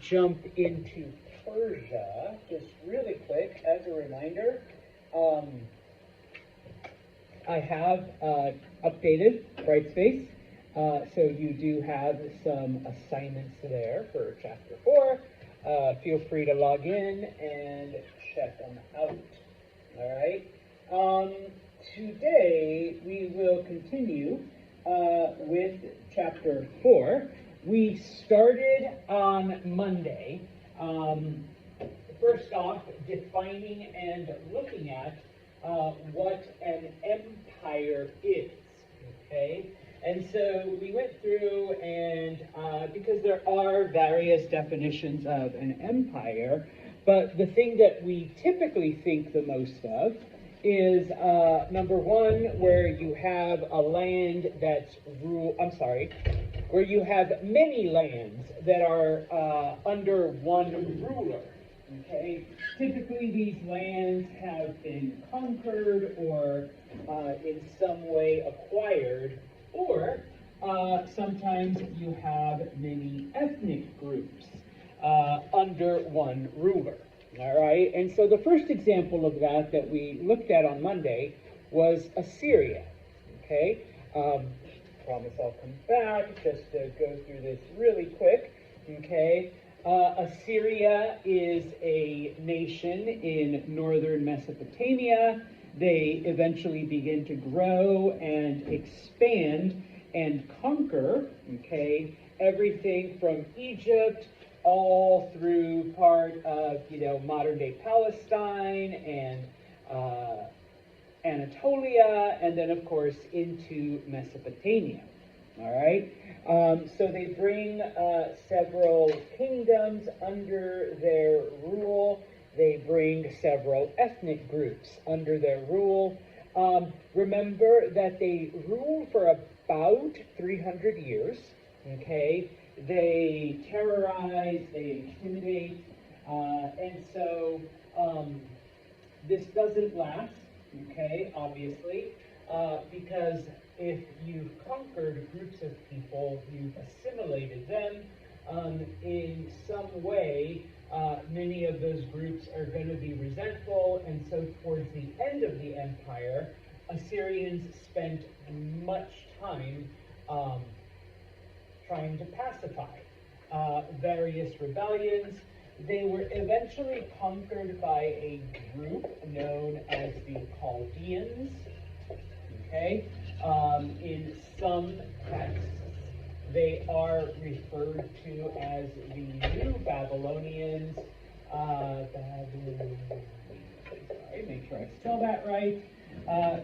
Jump into Persia, just really quick as a reminder. Um, I have updated Brightspace, so you do have some assignments there for Chapter 4. Feel free to log in and check them out. All right. Today we will continue with Chapter 4. We started on Monday, first off, defining and looking at what an empire is, okay? And so we went through and, because there are various definitions of an empire, but the thing that we typically think the most of is, number one, where you have a land that's where you have many lands that are under one ruler, okay? Typically these lands have been conquered or in some way acquired, or sometimes you have many ethnic groups under one ruler, all right? And so the first example of that we looked at on Monday was Assyria, okay? Promise I'll come back just to go through this really quick, okay? Assyria is a nation in northern Mesopotamia. They eventually begin to grow and expand and conquer, okay, everything from Egypt all through part of, modern-day Palestine and Anatolia, and then, of course, into Mesopotamia. All right? So they bring several kingdoms under their rule. They bring several ethnic groups under their rule. Remember that they rule for about 300 years. Okay? They terrorize, they intimidate, and so this doesn't last. Okay, obviously, because if you've conquered groups of people, you've assimilated them in some way, many of those groups are going to be resentful, and so towards the end of the empire, Assyrians spent much time trying to pacify various rebellions. They were eventually conquered by a group known as the Chaldeans, okay? In some texts, they are referred to as the New Babylonians. Make sure I spell that right,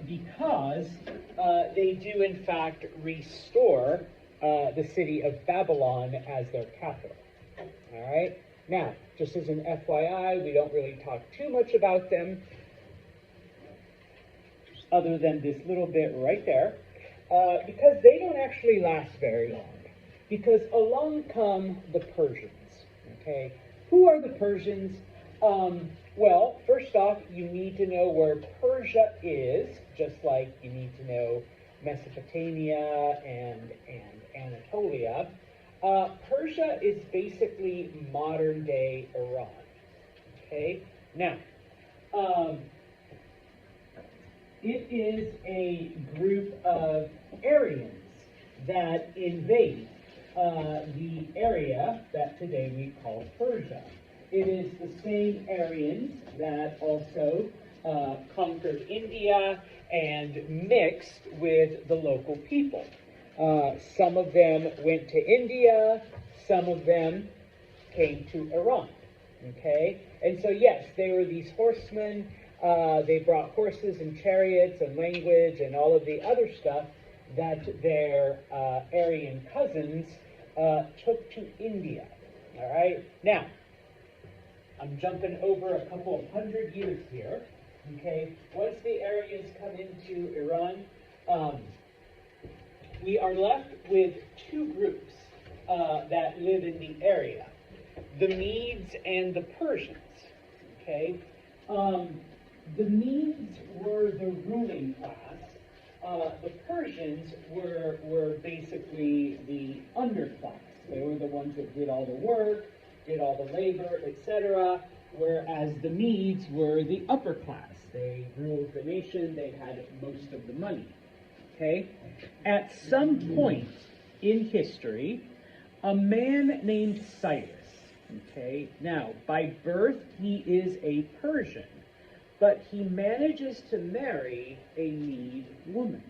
because they do in fact restore the city of Babylon as their capital, all right? Now, just as an FYI, we don't really talk too much about them, other than this little bit right there, because they don't actually last very long. Because along come the Persians, okay? Who are the Persians? Well, first off, you need to know where Persia is, just like you need to know Mesopotamia and Anatolia. Persia is basically modern-day Iran, okay? Now, it is a group of Aryans that invade the area that today we call Persia. It is the same Aryans that also conquered India and mixed with the local people. Some of them went to India, some of them came to Iran, okay? And so, yes, they were these horsemen. They brought horses and chariots and language and all of the other stuff that their Aryan cousins took to India, all right? Now, I'm jumping over a couple of hundred years here, okay? Once the Aryans come into Iran, we are left with two groups that live in the area, the Medes and the Persians, okay? The Medes were the ruling class. The Persians were basically the underclass. They were the ones that did all the work. did all the labor, etc., whereas the Medes were the upper class. They ruled the nation, they had most of the money. Okay? At some point in history, a man named Cyrus, okay, now by birth he is a Persian, but he manages to marry a Mede woman.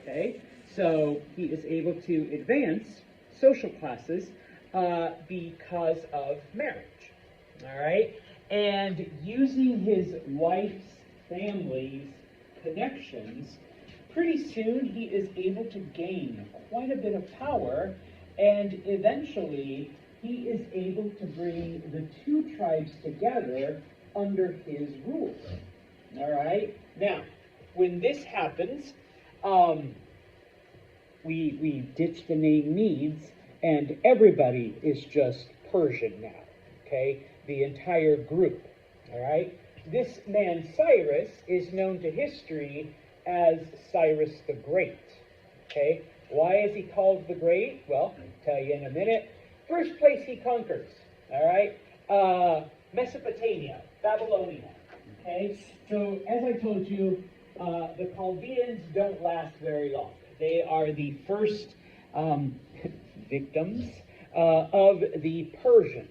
Okay? So he is able to advance social classes because of marriage. All right? And using his wife's family's connections, pretty soon he is able to gain quite a bit of power, and eventually he is able to bring the two tribes together under his rule. All right? Now, when this happens, we ditch the name Medes, and everybody is just Persian now, okay? The entire group, all right? This man Cyrus is known to history as Cyrus the Great, okay? Why is he called the Great? Well, I'll tell you in a minute. First place he conquers, all right? Mesopotamia, Babylonia, okay? So, as I told you, the Chaldeans don't last very long. They are the first victims of the Persians.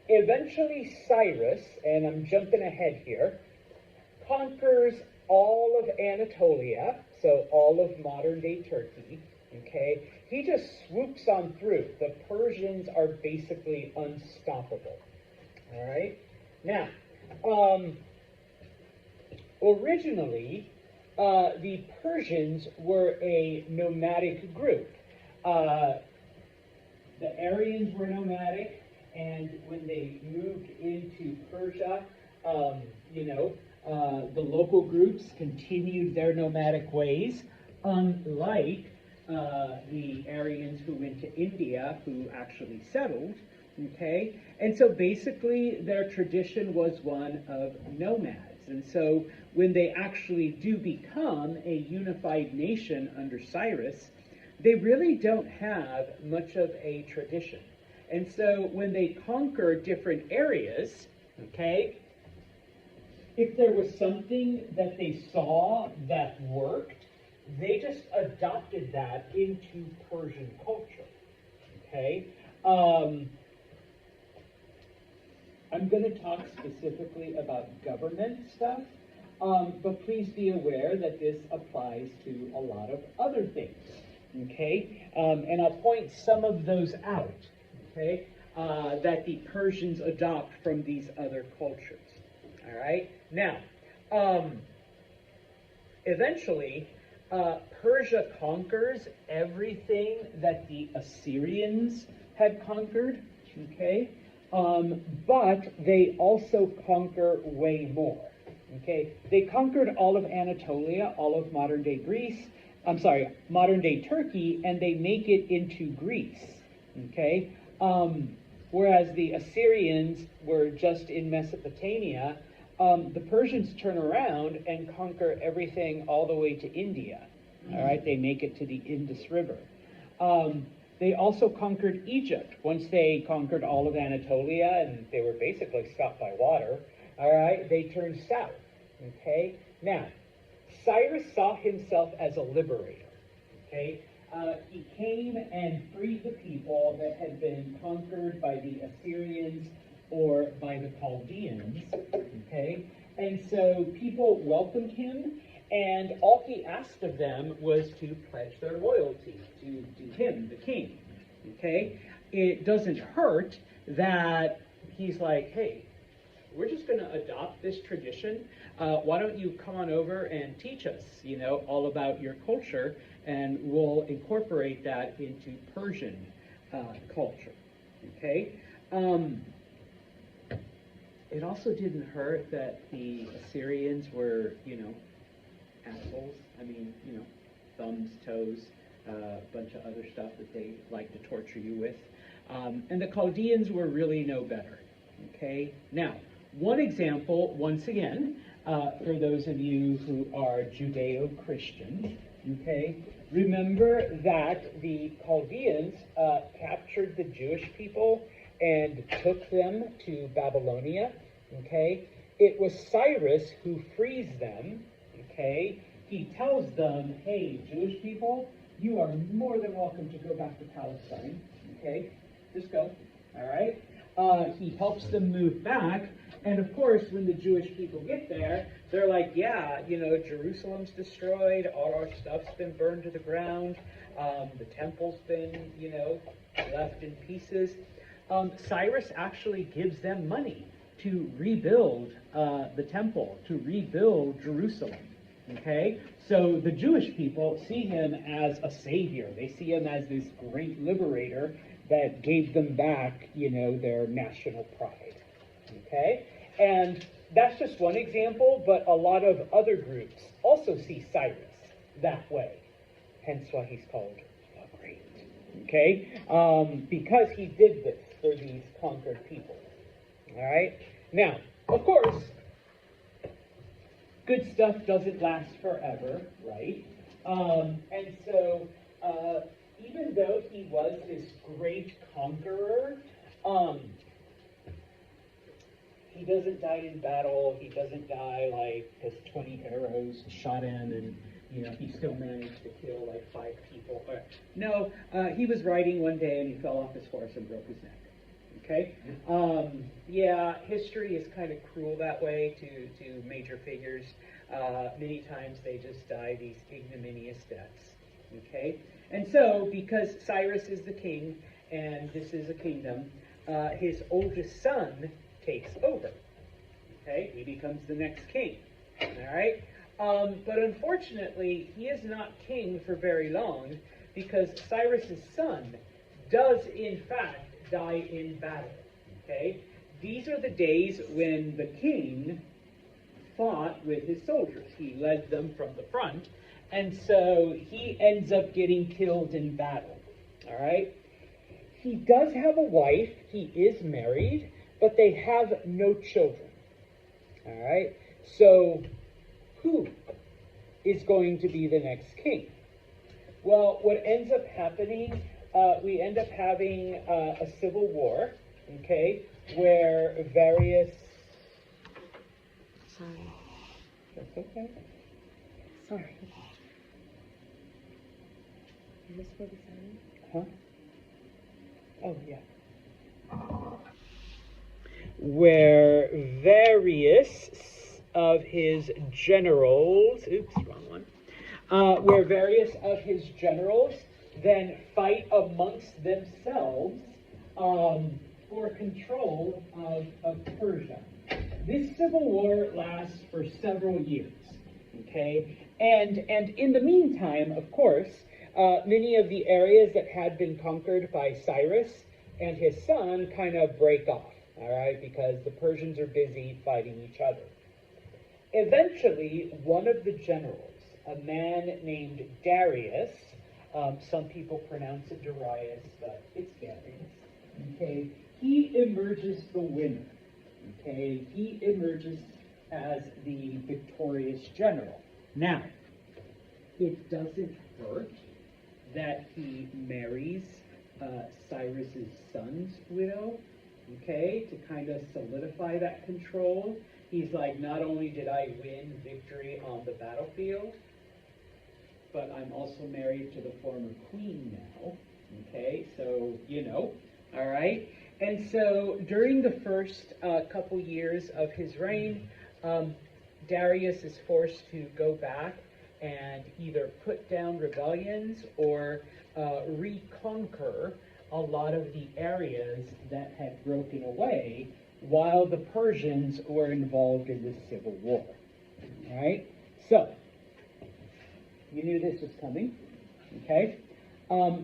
Eventually Cyrus, and I'm jumping ahead here, conquers all of Anatolia, so all of modern-day Turkey, okay? He just swoops on through. The Persians are basically unstoppable, all right? Now, originally, the Persians were a nomadic group. The Aryans were nomadic, and when they moved into Persia, the local groups continued their nomadic ways, unlike the Aryans who went to India, who actually settled, okay? And so basically their tradition was one of nomads. And so when they actually do become a unified nation under Cyrus, they really don't have much of a tradition. And so when they conquer different areas, okay, if there was something that they saw that worked, they just adopted that into Persian culture, okay? I'm going to talk specifically about government stuff, but please be aware that this applies to a lot of other things, okay? And I'll point some of those out, okay, that the Persians adopt from these other cultures, all right? Now, eventually, Persia conquers everything that the Assyrians had conquered, okay? But they also conquer way more, okay? They conquered all of Anatolia, all of modern-day Greece, modern-day Turkey, and they make it into Greece, okay? Whereas the Assyrians were just in Mesopotamia, the Persians turn around and conquer everything all the way to India, all right? They make it to the Indus River. They also conquered Egypt. Once they conquered all of Anatolia, and they were basically stopped by water, all right, they turned south, okay? Now, Cyrus saw himself as a liberator, okay? He came and freed the people that had been conquered by the Assyrians or by the Chaldeans, okay? And so people welcomed him, and all he asked of them was to pledge their loyalty to him, the king, okay? It doesn't hurt that he's like, hey, we're just going to adopt this tradition. Why don't you come on over and teach us, all about your culture, and we'll incorporate that into Persian culture, okay? It also didn't hurt that the Assyrians were, assholes. I mean, thumbs, toes, a bunch of other stuff that they like to torture you with. And the Chaldeans were really no better, okay? Now, one example, once again, for those of you who are Judeo-Christian, okay, remember that the Chaldeans captured the Jewish people and took them to Babylonia, okay? It was Cyrus who frees them, okay? He tells them, hey, Jewish people, you are more than welcome to go back to Palestine, okay? Just go, all right? He helps them move back, and of course, when the Jewish people get there, they're like, yeah, Jerusalem's destroyed, all our stuff's been burned to the ground, the temple's been, left in pieces. Cyrus actually gives them money to rebuild the temple, to rebuild Jerusalem. Okay? So the Jewish people see him as a savior. They see him as this great liberator that gave them back, their national pride. Okay? And that's just one example, but a lot of other groups also see Cyrus that way. Hence why he's called the Great. Okay? Because he did this for these conquered people. All right? Now, of course, good stuff doesn't last forever, right? And so, even though he was this great conqueror, he doesn't die in battle. He doesn't die because 20 arrows shot him, and he still managed to kill 5 people. No, he was riding one day and he fell off his horse and broke his neck. Okay? Yeah, history is kind of cruel that way to major figures. Many times they just die these ignominious deaths. Okay? And so, because Cyrus is the king, and this is a kingdom, his oldest son takes over. Okay? He becomes the next king. All right? But unfortunately, he is not king for very long, because Cyrus's son does, in fact, die in battle. Okay? These are the days when the king fought with his soldiers. He led them from the front, and so he ends up getting killed in battle. All right? He does have a wife. He is married, but they have no children. All right? So, who is going to be the next king? Well, what ends up happening, we end up having a civil war, okay, where various... Sorry. That's okay. Sorry. Is this for the sign? Huh? Oh, yeah. Where various of his generals, where various of his generals then fight amongst themselves for control of Persia. This civil war lasts for several years, okay? And in the meantime, of course, many of the areas that had been conquered by Cyrus and his son kind of break off, all right, because the Persians are busy fighting each other. Eventually, one of the generals, a man named Darius, some people pronounce it Darius, but it's Darius, okay, he emerges the winner, okay, he emerges as the victorious general. Now, it doesn't hurt that he marries Cyrus's son's widow, okay, to kind of solidify that control. He's like, not only did I win victory on the battlefield, but I'm also married to the former queen now, okay, so, all right? And so during the first couple years of his reign, Darius is forced to go back and either put down rebellions or reconquer a lot of the areas that had broken away while the Persians were involved in this civil war. All right? So, you knew this was coming, okay?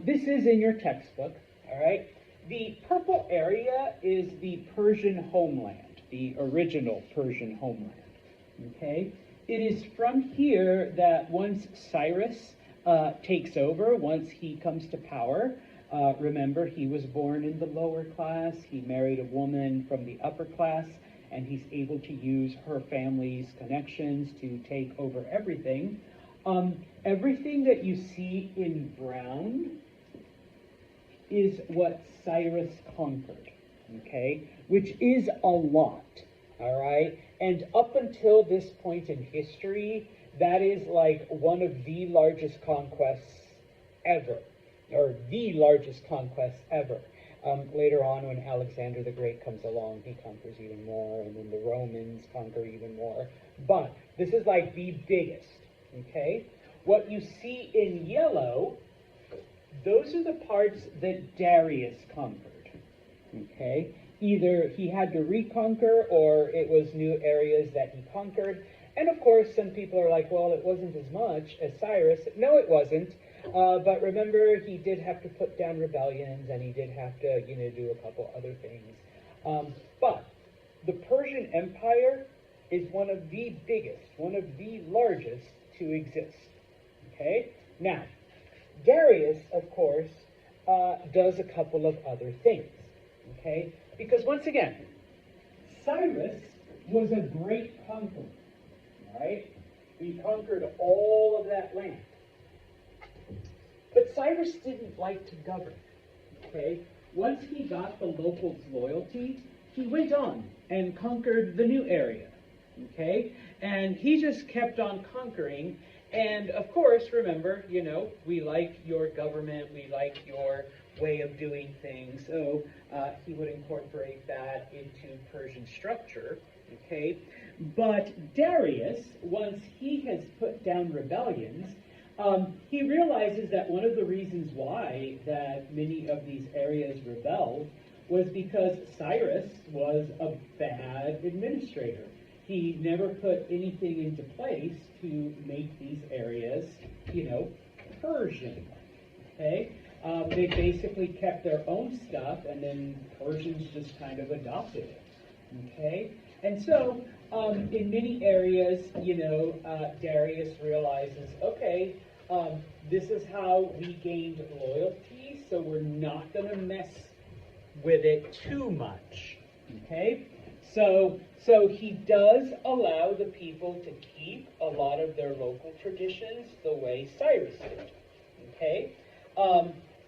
This is in your textbook, all right? The purple area is the Persian homeland, the original Persian homeland, okay? It is from here that once Cyrus takes over, once he comes to power, remember, he was born in the lower class, he married a woman from the upper class, and he's able to use her family's connections to take over everything. Everything that you see in brown is what Cyrus conquered, okay, which is a lot, all right? And up until this point in history, that is like one of the largest conquests ever, or the largest conquest ever. Later on, when Alexander the Great comes along, he conquers even more, and then the Romans conquer even more. But this is like the biggest, okay? What you see in yellow, those are the parts that Darius conquered, okay? Either he had to reconquer, or it was new areas that he conquered. And of course, some people are like, well, it wasn't as much as Cyrus. No, it wasn't. But remember, he did have to put down rebellions, and he did have to, do a couple other things. But the Persian Empire is one of the biggest, one of the largest to exist. Okay? Now, Darius, of course, does a couple of other things. Okay? Because once again, Cyrus was a great conqueror. All right? He conquered all of that land. But Cyrus didn't like to govern, okay? Once he got the locals' loyalty, he went on and conquered the new area, okay? And he just kept on conquering. And of course, remember, we like your government, we like your way of doing things. So he would incorporate that into Persian structure, okay? But Darius, once he has put down rebellions, he realizes that one of the reasons why that many of these areas rebelled was because Cyrus was a bad administrator. He never put anything into place to make these areas, Persian. Okay? They basically kept their own stuff, and then Persians just kind of adopted it. Okay? And so, in many areas, Darius realizes, okay, this is how we gained loyalty, so we're not going to mess with it too much. Okay? So he does allow the people to keep a lot of their local traditions the way Cyrus did. Okay?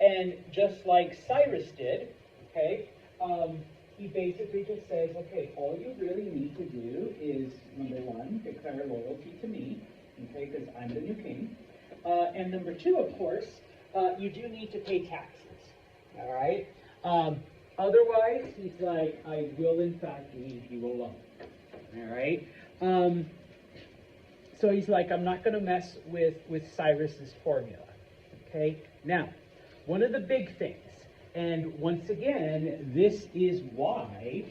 And just like Cyrus did, okay, he basically just says, okay, all you really need to do is, number one, declare loyalty to me, okay, because I'm the new king. And number two, of course, you do need to pay taxes, all right? Otherwise, he's like, I will in fact leave you alone, all right? So he's like, I'm not going to mess with Cyrus's formula, okay? Now, one of the big things, and once again, this is why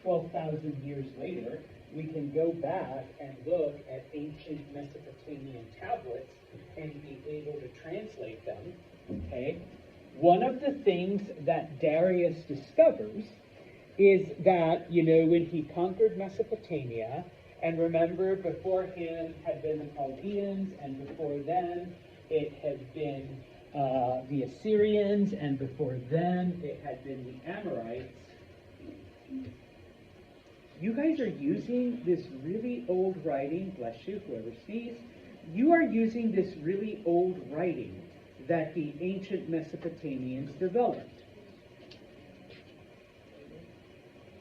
12,000 years later, we can go back and look at ancient Mesopotamian tablets and be able to translate them, okay? One of the things that Darius discovers is that, when he conquered Mesopotamia, and remember, before him had been the Chaldeans, and before them it had been the Assyrians, and before them it had been the Amorites. You guys are using this really old writing, bless you, whoever sees, you are using this really old writing that the ancient Mesopotamians developed.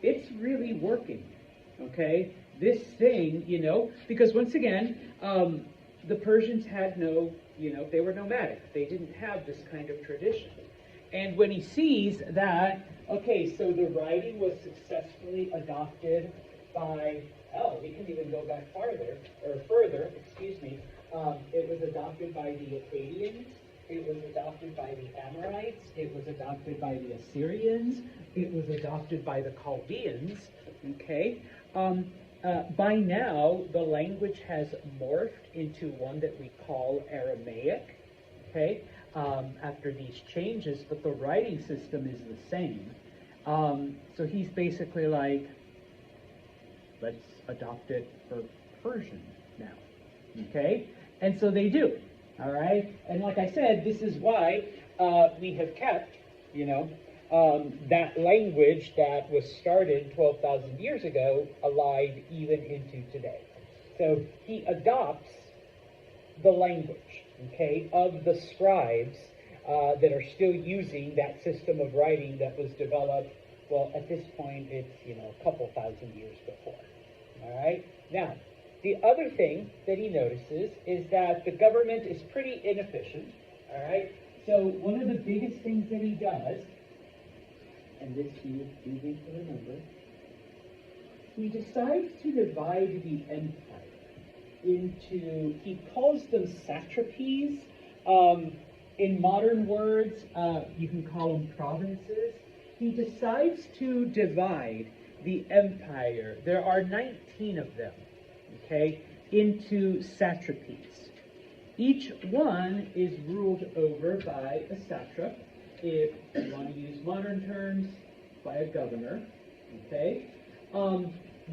It's really working, okay? This thing, because once again, the Persians had no, they were nomadic. They didn't have this kind of tradition. And when he sees that, okay, so the writing was successfully adopted by, we can even go back further, it was adopted by the Akkadians, it was adopted by the Amorites, it was adopted by the Assyrians, it was adopted by the Chaldeans, okay? By now, the language has morphed into one that we call Aramaic, okay? After these changes, but the writing system is the same. So he's basically like, let's adopt it for Persian now, okay? And so they do, all right? And like I said, this is why we have kept, that language that was started 12,000 years ago alive even into today. So he adopts the language, okay, of the scribes that are still using that system of writing that was developed, well, at this point, it's, a couple thousand years before. All right? Now, the other thing that he notices is that the government is pretty inefficient. All right? So one of the biggest things that he does, and this you do need to remember, he decides to divide the empire into, he calls them satrapies. In modern words, you can call them provinces. He decides to divide the empire, there are 19 of them, okay, into satrapies. Each one is ruled over by a satrap, if you want to use modern terms, by a governor, okay?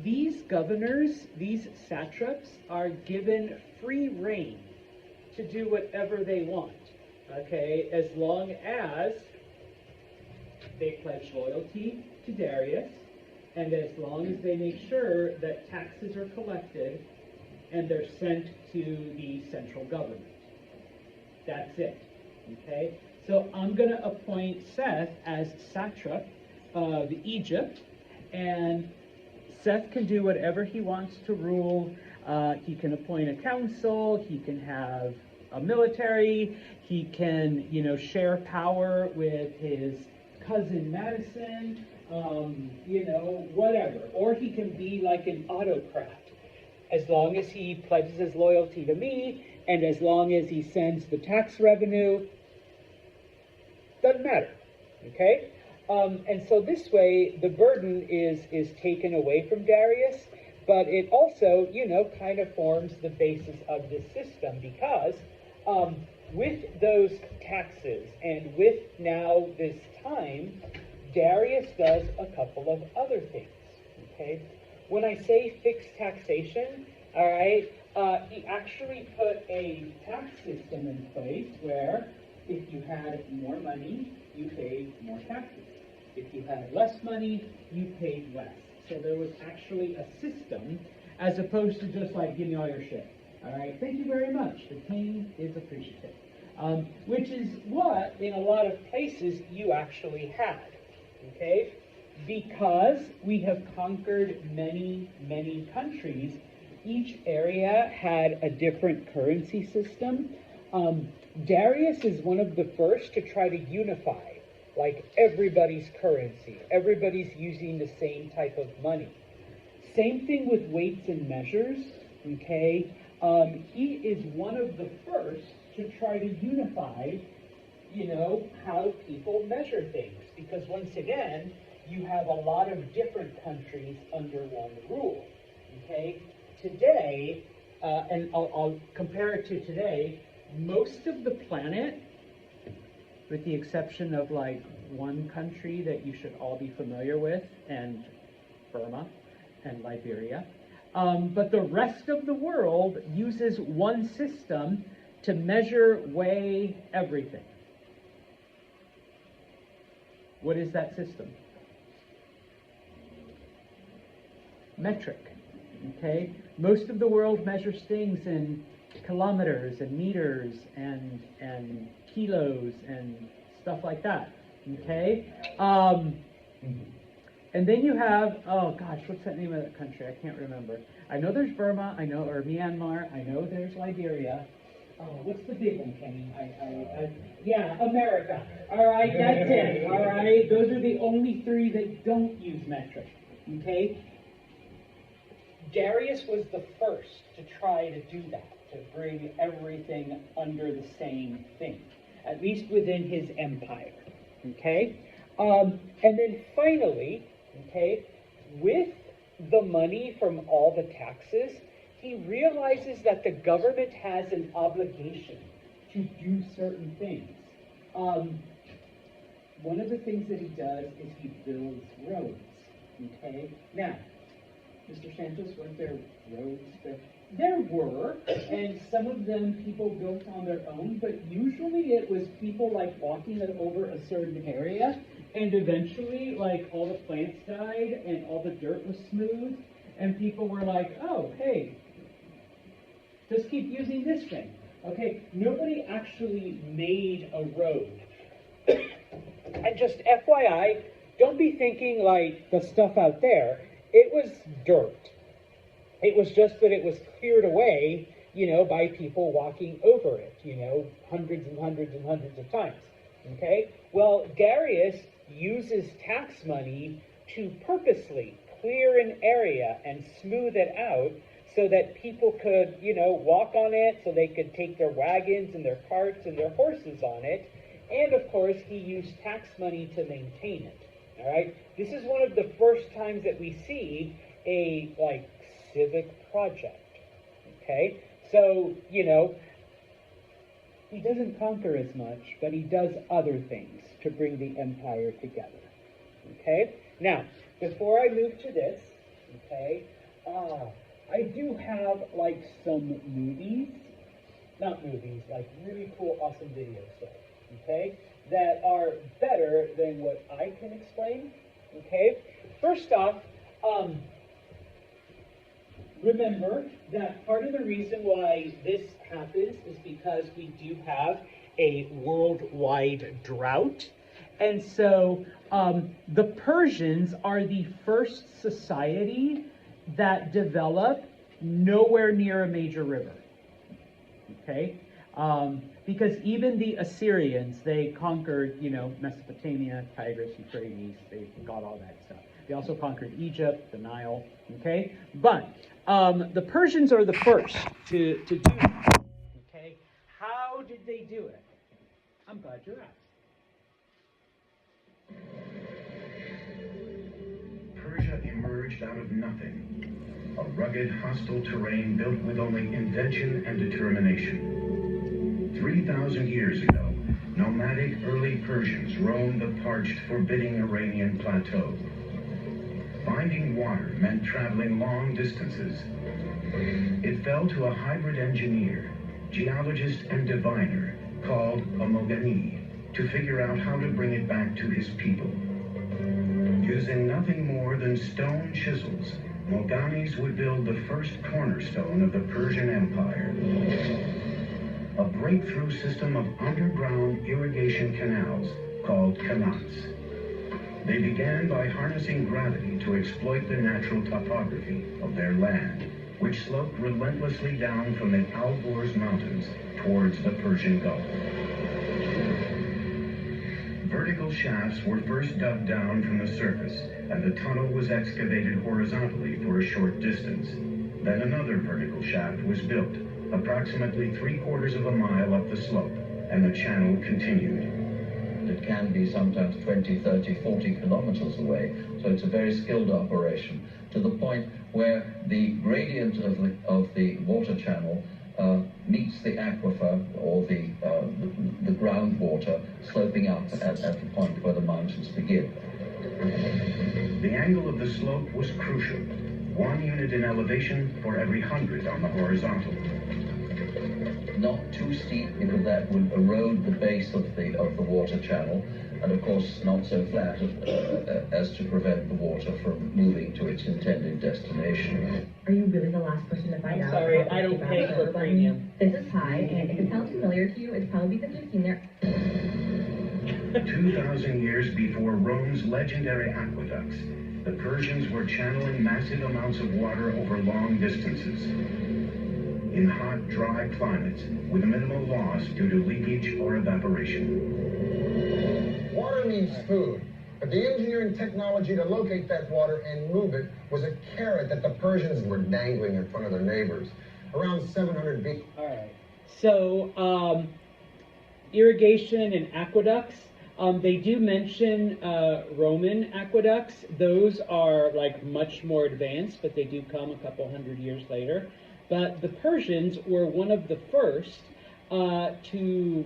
These governors, these satraps, are given free rein to do whatever they want, okay, as long as they pledge loyalty to Darius, and as long as they make sure that taxes are collected and they're sent to the central government. That's it, okay? So I'm going to appoint Seth as satrap of Egypt, and Seth can do whatever he wants to rule. He can appoint a council, he can have a military, he can, share power with his cousin Madison, whatever. Or he can be like an autocrat. As long as he pledges his loyalty to me, and as long as he sends the tax revenue, doesn't matter, okay? And so this way, the burden is taken away from Darius, but it also, kind of forms the basis of this system, because with those taxes and with now this time, Darius does a couple of other things, okay? When I say fixed taxation, all right, he actually put a tax system in place where if you had more money, you paid more taxes. If you had less money, you paid less. So there was actually a system, as opposed to just like, give me all your shit. All right, thank you very much. The king is appreciative. Which is what, in a lot of places, you actually had. Okay? Because we have conquered many, many countries, each area had a different currency system. Darius is one of the first to try to unify, like, everybody's currency. Everybody's using the same type of money. Same thing with weights and measures, okay? He is one of the first to try to unify, how people measure things. Because once again, you have a lot of different countries under one rule, okay? Today, and I'll compare it to today, most of the planet, with the exception of like one country that you should all be familiar with, and Burma and Liberia, but the rest of the world uses one system to measure, weigh everything. What is that system? Metric, okay? Most of the world measures things in kilometers and meters and kilos and stuff like that, okay? And then you have, oh gosh, what's that name of that country? I can't remember. I know there's Burma, or Myanmar, I know there's Liberia. Oh, what's the big one, Kenny? Yeah, America. All right, that's it. All right, those are the only three that don't use metric, okay? Darius was the first to try to do that, to bring everything under the same thing, at least within his empire, okay? And then finally, okay, with the money from all the taxes, he realizes that the government has an obligation to do certain things. One of the things that he does is he builds roads, okay? Now, Mr. Santos, weren't there roads that... There were, and some of them people built on their own, but usually it was people like walking over a certain area, and eventually, like, all the plants died, and all the dirt was smooth, and people were like, oh, hey, just keep using this thing. Okay, nobody actually made a road And just FYI, don't be thinking like the stuff out there. It was dirt. It was just that it was cleared away, by people walking over it, hundreds and hundreds and hundreds of times. Okay? Well, Darius uses tax money to purposely clear an area and smooth it out so that people could, walk on it, so they could take their wagons and their carts and their horses on it. And of course, he used tax money to maintain it. All right? This is one of the first times that we see a, civic project. Okay? So, he doesn't conquer as much, but he does other things to bring the empire together. Okay? Now, before I move to this, okay, I do have, some movies, not movies, really cool, awesome videos, okay, that are better than what I can explain, okay? First off, remember that part of the reason why this happens is because we do have a worldwide drought. And so the Persians are the first society that developed nowhere near a major river. Okay? Because even the Assyrians, they conquered, Mesopotamia, Tigris, Euphrates, they got all that stuff. They also conquered Egypt, the Nile, okay? But the Persians are the first to do that, okay? How did they do it? I'm glad you asked. Persia emerged out of nothing. A rugged, hostile terrain built with only invention and determination. 3,000 years ago, nomadic early Persians roamed the parched, forbidding Iranian plateau. Finding water meant traveling long distances. It fell to a hybrid engineer, geologist and diviner called a Mogani to figure out how to bring it back to his people. Using nothing more than stone chisels, Moganis would build the first cornerstone of the Persian Empire. A breakthrough system of underground irrigation canals called kanats. They began by harnessing gravity to exploit the natural topography of their land, which sloped relentlessly down from the Alborz Mountains towards the Persian Gulf. Vertical shafts were first dug down from the surface, and the tunnel was excavated horizontally for a short distance. Then another vertical shaft was built, approximately 3/4 of a mile up the slope, and the channel continued. It can be sometimes 20, 30, 40 kilometers away, so it's a very skilled operation, to the point where the gradient of the water channel meets the aquifer, or the groundwater, sloping up at the point where the mountains begin. The angle of the slope was crucial. 1 unit in elevation for every 100 on the horizontal. Not too steep, because that would erode the base of the water channel, and of course not so flat as to prevent the water from moving to its intended destination. Are you really the last person to find I'm out? sorry, I don't pay for premium. This is Pi, and if it sounds familiar to you, it's probably because you've seen their... 2,000 years before Rome's legendary aqueducts, the Persians were channeling massive amounts of water over long distances. In hot, dry climates, with minimal loss due to leakage or evaporation. Water means food, but the engineering technology to locate that water and move it was a carrot that the Persians were dangling in front of their neighbors. Around 700 BC. All right. So, irrigation and aqueducts. They do mention Roman aqueducts. Those are much more advanced, but they do come a couple hundred years later. But the Persians were one of the first to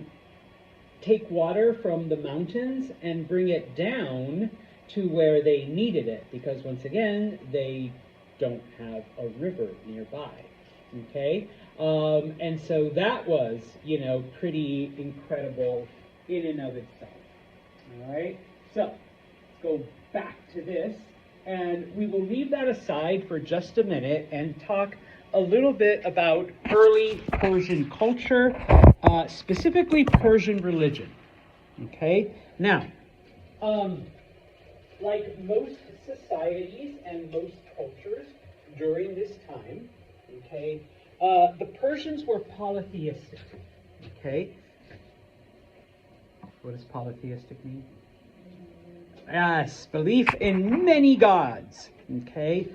take water from the mountains and bring it down to where they needed it, because once again, they don't have a river nearby. Okay? And so that was, pretty incredible in and of itself. All right? So, let's go back to this, and we will leave that aside for just a minute and talk a little bit about early Persian culture, specifically Persian religion. Okay, now, like most societies and most cultures during this time, okay, the Persians were polytheistic. Okay, what does polytheistic mean? Yes, belief in many gods. Okay,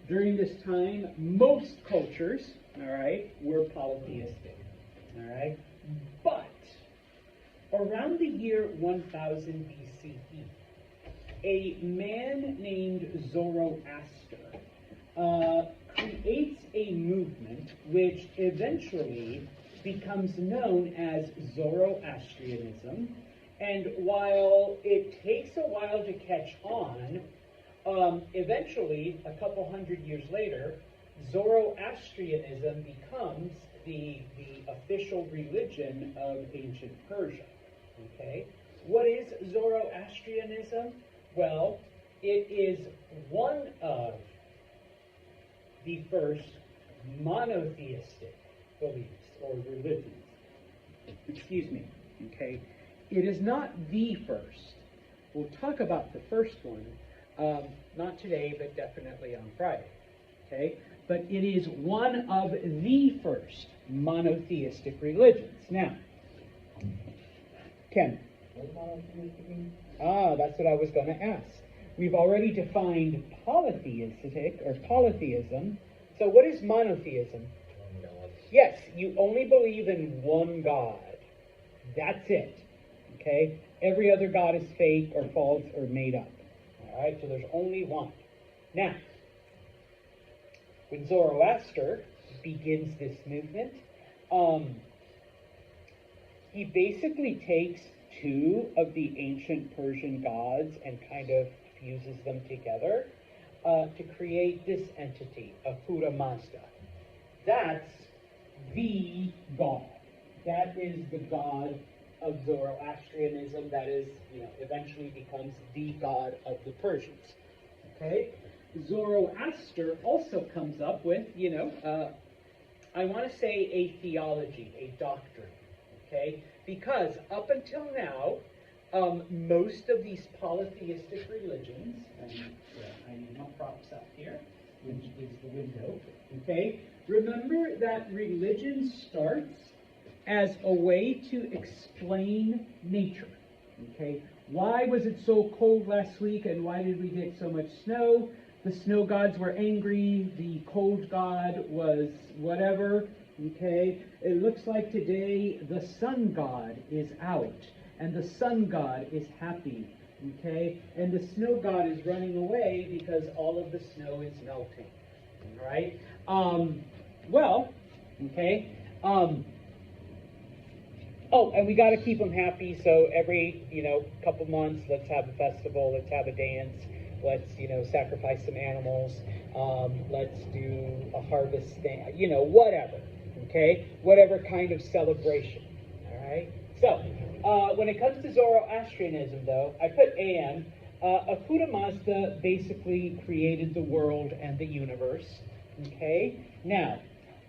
during this time, most cultures, all right, were polytheistic. All right, but around the year 1000 BCE, a man named Zoroaster creates a movement which eventually becomes known as Zoroastrianism. And while it takes a while to catch on, eventually, a couple hundred years later, Zoroastrianism becomes the official religion of ancient Persia. Okay? What is Zoroastrianism? Well, it is one of the first monotheistic beliefs or religions. Excuse me. Okay? It is not the first. We'll talk about the first one, not today, but definitely on Friday. Okay? But it is one of the first monotheistic religions. Now, Ken. That's what I was going to ask. We've already defined polytheistic or polytheism. So what is monotheism? One God. Yes, you only believe in one God. That's it. Okay? Every other god is fake or false or made up. All right? So there's only one. Now, when Zoroaster begins this movement, he basically takes two of the ancient Persian gods and kind of fuses them together to create this entity, Ahura Mazda. That's the god. That is the god of Zoroastrianism. That is, eventually becomes the god of the Persians. Okay? Zoroaster also comes up with, I want to say a theology, a doctrine. Okay? Because up until now, most of these polytheistic religions, and I need my props up here, which is the window, okay? Remember that religion starts as a way to explain nature, okay? Why was it so cold last week, and why did we get so much snow? The snow gods were angry, the cold god was whatever, okay? It looks like today the sun god is out, and the sun god is happy, okay? And the snow god is running away because all of the snow is melting, all right? Oh, and we got to keep them happy, so every, couple months, let's have a festival, let's have a dance, let's, sacrifice some animals, let's do a harvest thing, whatever, okay? Whatever kind of celebration, all right? So, when it comes to Zoroastrianism, though, I put AN. Ahura Mazda basically created the world and the universe, okay? Now,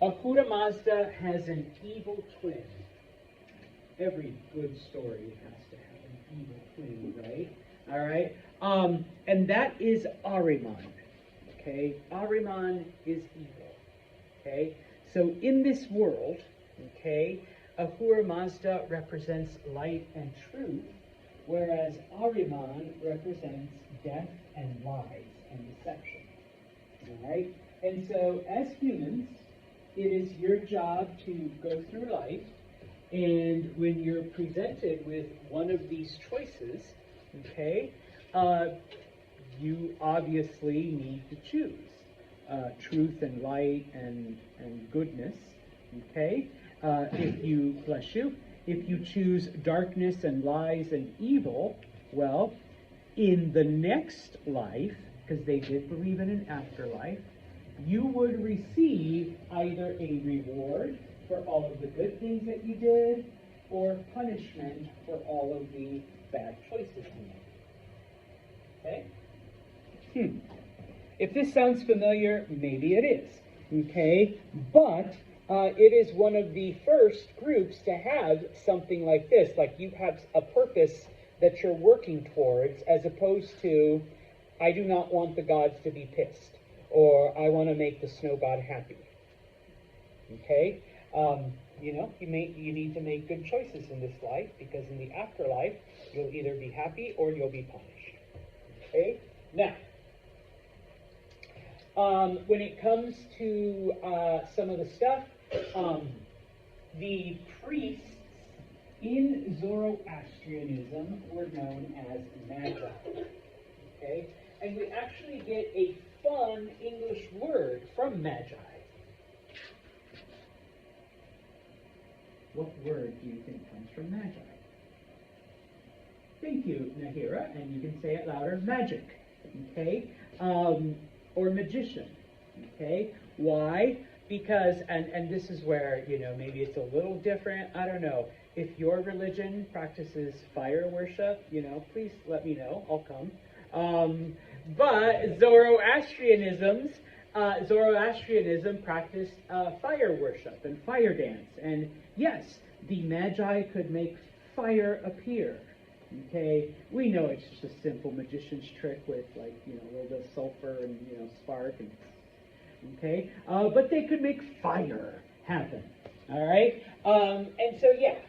Ahura Mazda has an evil twin. Every good story has to have an evil twin, right? All right? And that is Ahriman, okay? Ahriman is evil, okay? So in this world, okay, Ahura Mazda represents light and truth, whereas Ahriman represents death and lies and deception. All right? And so as humans, it is your job to go through life, and when you're presented with one of these choices, okay, you obviously need to choose truth and light and goodness, okay? If you choose darkness and lies and evil, well, in the next life, because they did believe in an afterlife, you would receive either a reward for all of the good things that you did, or punishment for all of the bad choices you made. Okay? If this sounds familiar, maybe it is. Okay? But it is one of the first groups to have something like this, like you have a purpose that you're working towards, as opposed to, I do not want the gods to be pissed, or I want to make the snow god happy. Okay? You need to make good choices in this life, because in the afterlife, you'll either be happy or you'll be punished. Okay? Now, when it comes to some of the stuff, the priests in Zoroastrianism were known as magi. Okay? And we actually get a fun English word from magi. What word do you think comes from magi? Thank you, Nahira, and you can say it louder, magic, okay? Or magician, okay? Why? Because, and this is where, maybe it's a little different, I don't know. If your religion practices fire worship, please let me know, I'll come. But Zoroastrianism practiced fire worship and fire dance. And yes, the Magi could make fire appear. Okay, we know it's just a simple magician's trick with a little bit of sulfur and spark and but they could make fire happen. All right, and so yeah,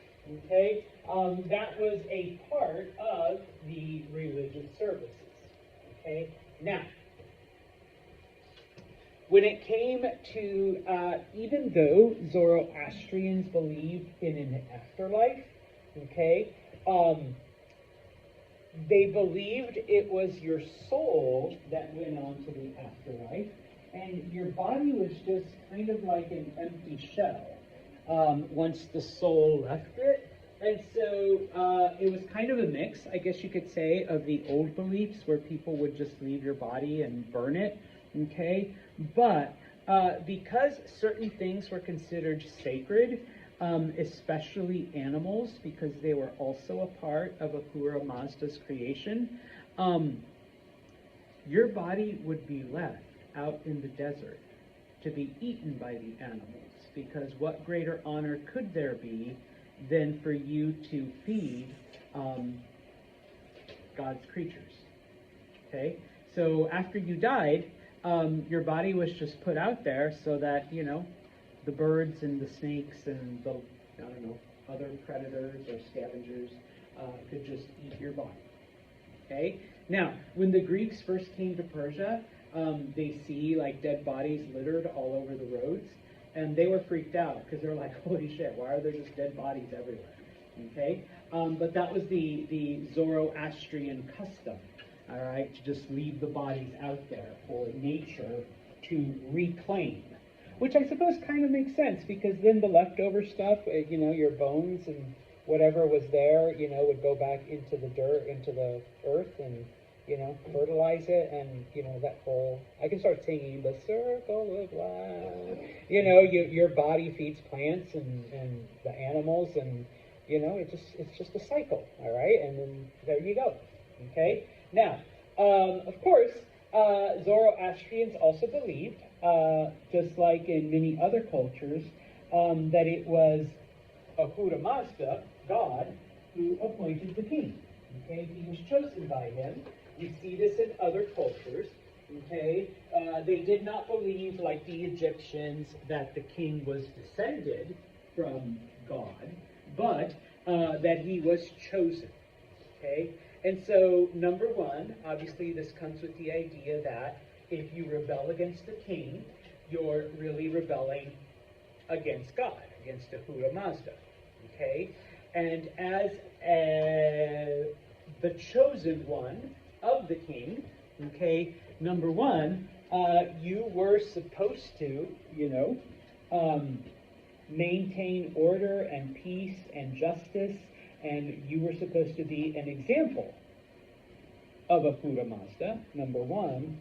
that was a part of the religious services. Okay, now. When it came to, even though Zoroastrians believed in an afterlife, they believed it was your soul that went on to the afterlife, and your body was just kind of like an empty shell once the soul left it. And so it was kind of a mix, I guess you could say, of the old beliefs where people would just leave your body and burn it. Okay, but because certain things were considered sacred, especially animals, because they were also a part of Ahura Mazda's creation, your body would be left out in the desert to be eaten by the animals, because what greater honor could there be than for you to feed God's creatures? Okay, so after you died, your body was just put out there so that, the birds and the snakes and the, other predators or scavengers could just eat your body. Okay? Now, when the Greeks first came to Persia, they see dead bodies littered all over the roads, and they were freaked out because they're like, holy shit, why are there just dead bodies everywhere? Okay? But that was the Zoroastrian custom. All right, to just leave the bodies out there for nature to reclaim, which I suppose kind of makes sense, because then the leftover stuff, your bones and whatever was there, would go back into the dirt, into the earth, and fertilize it, and that whole, I can start singing the circle of life. Your body feeds plants and the animals, and it's just a cycle. All right, and then there you go. Okay. Now, of course, Zoroastrians also believed, just like in many other cultures, that it was Ahura Mazda, God, who appointed the king. Okay, he was chosen by him. We see this in other cultures. Okay, they did not believe, like the Egyptians, that the king was descended from God, but that he was chosen. Okay. And so, number one, obviously this comes with the idea that if you rebel against the king, you're really rebelling against God, against Ahura Mazda, okay? And as the chosen one of the king, okay, number one, you were supposed to, maintain order and peace and justice, and you were supposed to be an example of Ahura Mazda, number one.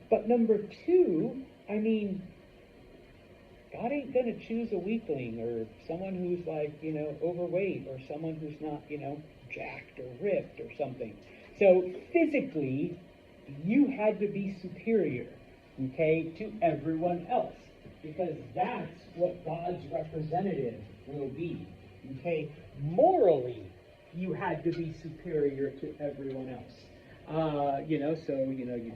But number two, God ain't going to choose a weakling or someone who's overweight or someone who's not, jacked or ripped or something. So physically, you had to be superior, okay, to everyone else. because that's what God's representative will be. Okay? Morally, you had to be superior to everyone else. You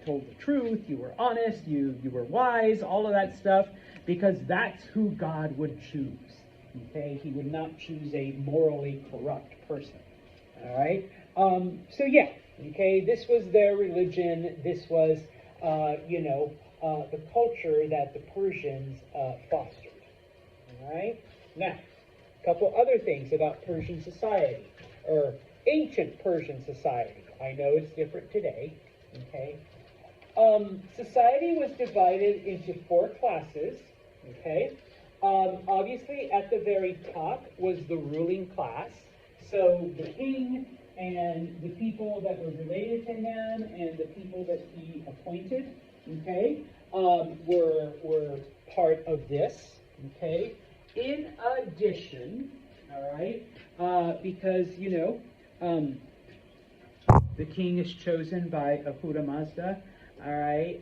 told the truth, you were honest, you were wise, all of that stuff, because that's who God would choose. Okay? He would not choose a morally corrupt person. All right? Okay, this was their religion. This was, the culture that the Persians fostered. All right? Now, a couple other things about Persian society, or ancient Persian society. I know it's different today. Okay? Society was divided into 4 classes. Okay? Obviously, at the very top was the ruling class. So the king and the people that were related to him and the people that he appointed, okay, were part of this, okay. In addition, all right, because, the king is chosen by Ahura Mazda, all right,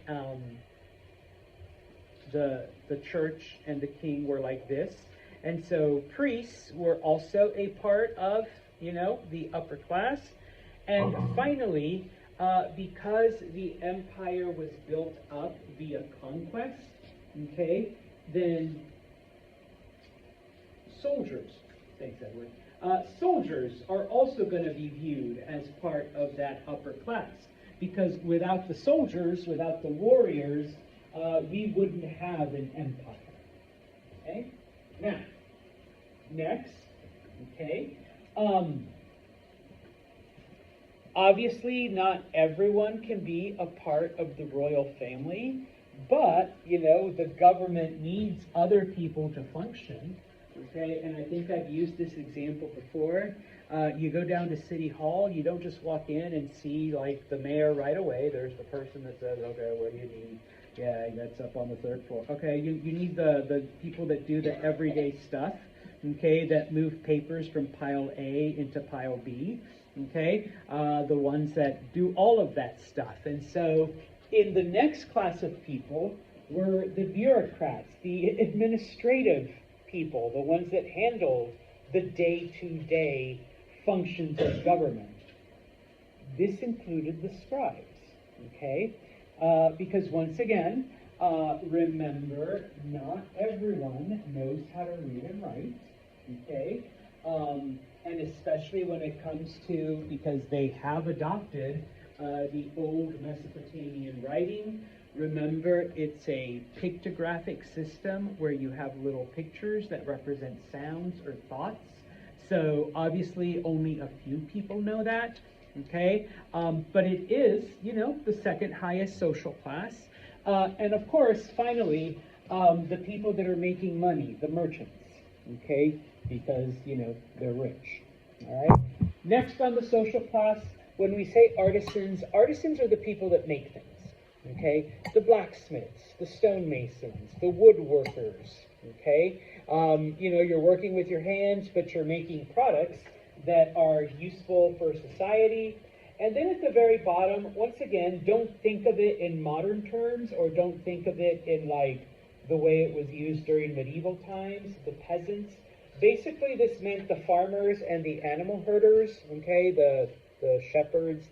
the church and the king were like this. And so priests were also a part of, the upper class. And finally, because the empire was built up via conquest, okay, then soldiers, thanks Edward, soldiers are also going to be viewed as part of that upper class. Because without the soldiers, without the warriors, we wouldn't have an empire. Okay? Now, next, okay, obviously not everyone can be a part of the royal family, but, the government needs other people to function, okay, and I think I've used this example before. You go down to City Hall, you don't just walk in and see, like, the mayor right away. There's the person that says, okay, what do you need? Yeah, that's up on the 3rd floor. Okay, you need the people that do the everyday stuff, okay, that move papers from pile A into pile B, okay, the ones that do all of that stuff. And so in the next class of people were the bureaucrats, the administrative people, the ones that handled the day-to-day functions of government. This included the scribes, okay? Because once again, remember, not everyone knows how to read and write, okay? And especially when it comes to, because they have adopted the old Mesopotamian writing. Remember, it's a pictographic system where you have little pictures that represent sounds or thoughts. So obviously only a few people know that. Okay, but it is, the second highest social class. And of course, finally, the people that are making money, the merchants, okay, because, they're rich. All right. Next on the social class, when we say artisans, artisans are the people that make things, okay? The blacksmiths, the stonemasons, the woodworkers, okay? You're working with your hands, but you're making products that are useful for society. And then at the very bottom, once again, don't think of it in modern terms, or don't think of it in like the way it was used during medieval times, the peasants. Basically, this meant the farmers and the animal herders, okay, the shepherds,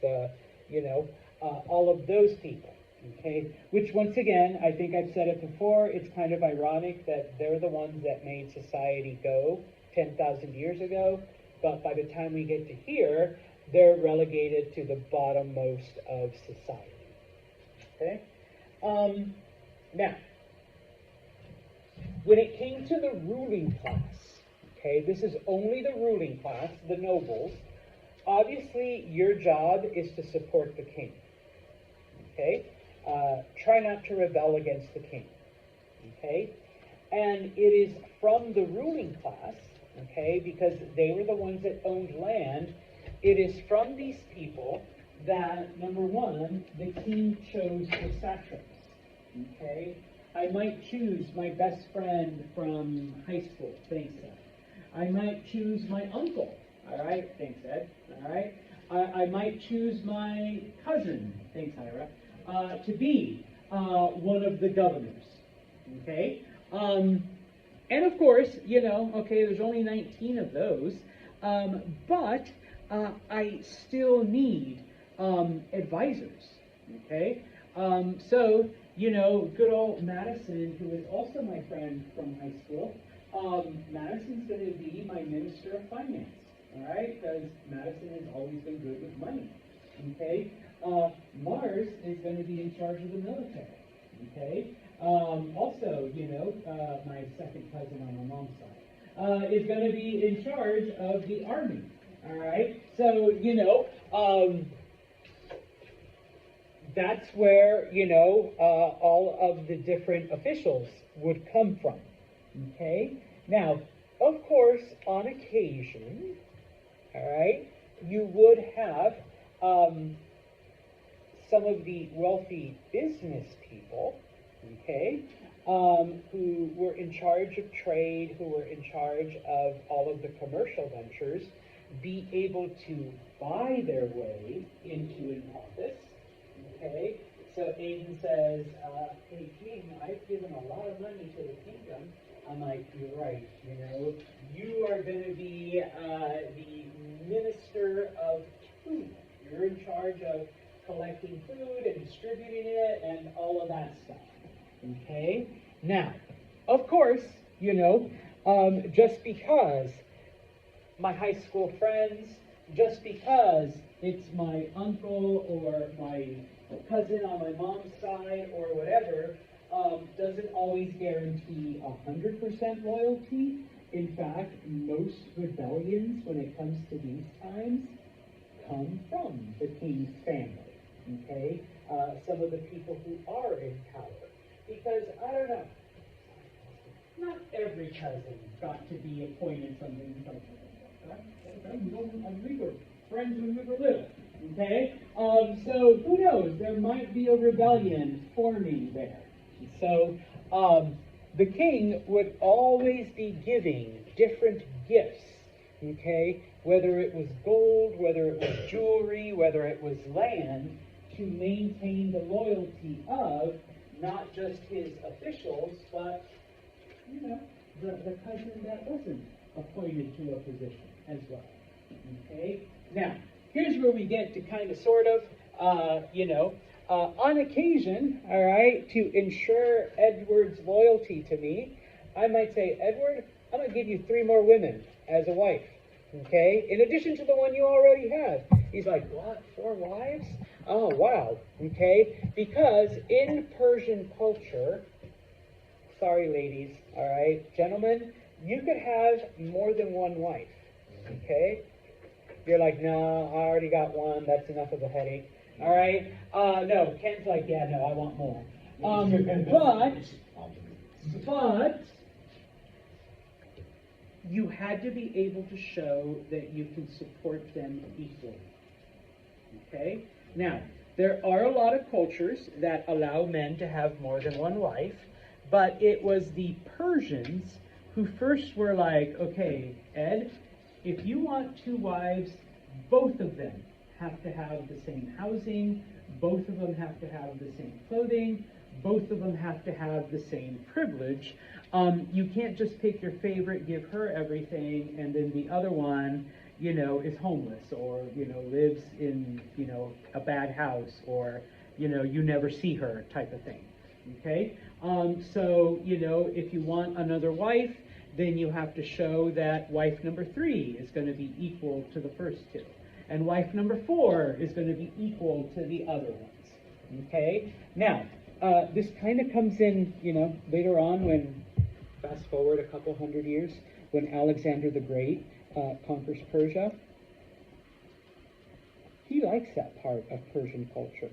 all of those people, okay, which once again, I think I've said it before, it's kind of ironic that they're the ones that made society go 10,000 years ago. But by the time we get to here, they're relegated to the bottommost of society. Okay? Now, when it came to the ruling class, okay, this is only the ruling class, the nobles. Obviously, your job is to support the king. Okay? Try not to rebel against the king. Okay? And it is from the ruling class, okay, because they were the ones that owned land, it is from these people that, number one, the king chose the satraps, okay? I might choose my best friend from high school, thanks, Ed. I might choose my uncle, all right, thanks, Ed, all right? I might choose my cousin, thanks, Ira, to be one of the governors, okay? And of course, okay, there's only 19 of those, but I still need advisors, okay? So, good old Madison, who is also my friend from high school, Madison's going to be my Minister of Finance, all right? Because Madison has always been good with money, okay? Mars is going to be in charge of the military, okay? Also, my second cousin on my mom's side is going to be in charge of the army, all right? So, that's where, all of the different officials would come from, okay? Now, of course, on occasion, all right, you would have some of the wealthy business people, okay, who were in charge of trade, who were in charge of all of the commercial ventures, be able to buy their way into an office, okay? So Aiden says, hey, King, I've given a lot of money to the kingdom. I'm like, you're right, you are going to be the minister of food. You're in charge of collecting food and distributing it and all of that stuff. Okay? Now, of course, just because my high school friends, just because it's my uncle or my cousin on my mom's side or whatever, doesn't always guarantee 100% loyalty. In fact, most rebellions, when it comes to these times, come from the king's family. Okay? Some of the people who are in power. Because, I don't know, not every cousin got to be appointed something like that. We were friends when we were little, okay? So, who knows? There might be a rebellion forming there. So, the king would always be giving different gifts, okay? Whether it was gold, whether it was jewelry, whether it was land, to maintain the loyalty of not just his officials, but, the cousin that wasn't appointed to a position as well. Okay? Now, here's where we get to kind of sort of, on occasion, all right, to ensure Edward's loyalty to me, I might say, Edward, I'm going to give you 3 more women as a wife. Okay? In addition to the one you already have. He's like, what? 4 wives? Oh, wow. Okay? Because in Persian culture, sorry, ladies, all right, gentlemen, you could have more than 1 wife. Okay? You're like, no, I already got 1. That's enough of a headache. All right? No, Ken's like, yeah, no, I want more. But you had to be able to show that you can support them equally. Okay? Now, there are a lot of cultures that allow men to have more than 1 wife, but it was the Persians who first were like, okay, Ed, if you want 2 wives, both of them have to have the same housing, both of them have to have the same clothing, both of them have to have the same privilege. You can't just pick your favorite, give her everything, and then the other one, is homeless or, lives in, a bad house or, you never see her type of thing. Okay? So, if you want another wife, then you have to show that wife number 3 is going to be equal to the first 2. And wife number 4 is going to be equal to the other ones. Okay? Now, this kind of comes in, later on when, fast forward a couple hundred years, when Alexander the Great conquers Persia. He likes that part of Persian culture.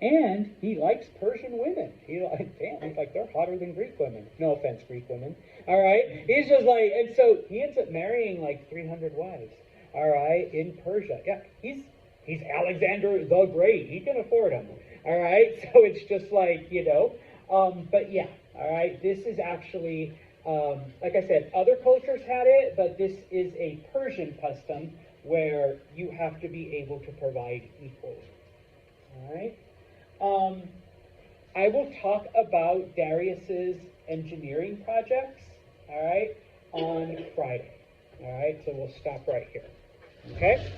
And he likes Persian women. He's like, they're hotter than Greek women. No offense, Greek women. All right? He's just like, and so he ends up marrying like 300 wives. All right? In Persia. Yeah, he's Alexander the Great. He can afford them. All right? So it's just like, but yeah. All right? This is actually, like I said, other cultures had it, but this is a Persian custom where you have to be able to provide equally. All right? I will talk about Darius's engineering projects, all right, on Friday. All right, so we'll stop right here. Okay?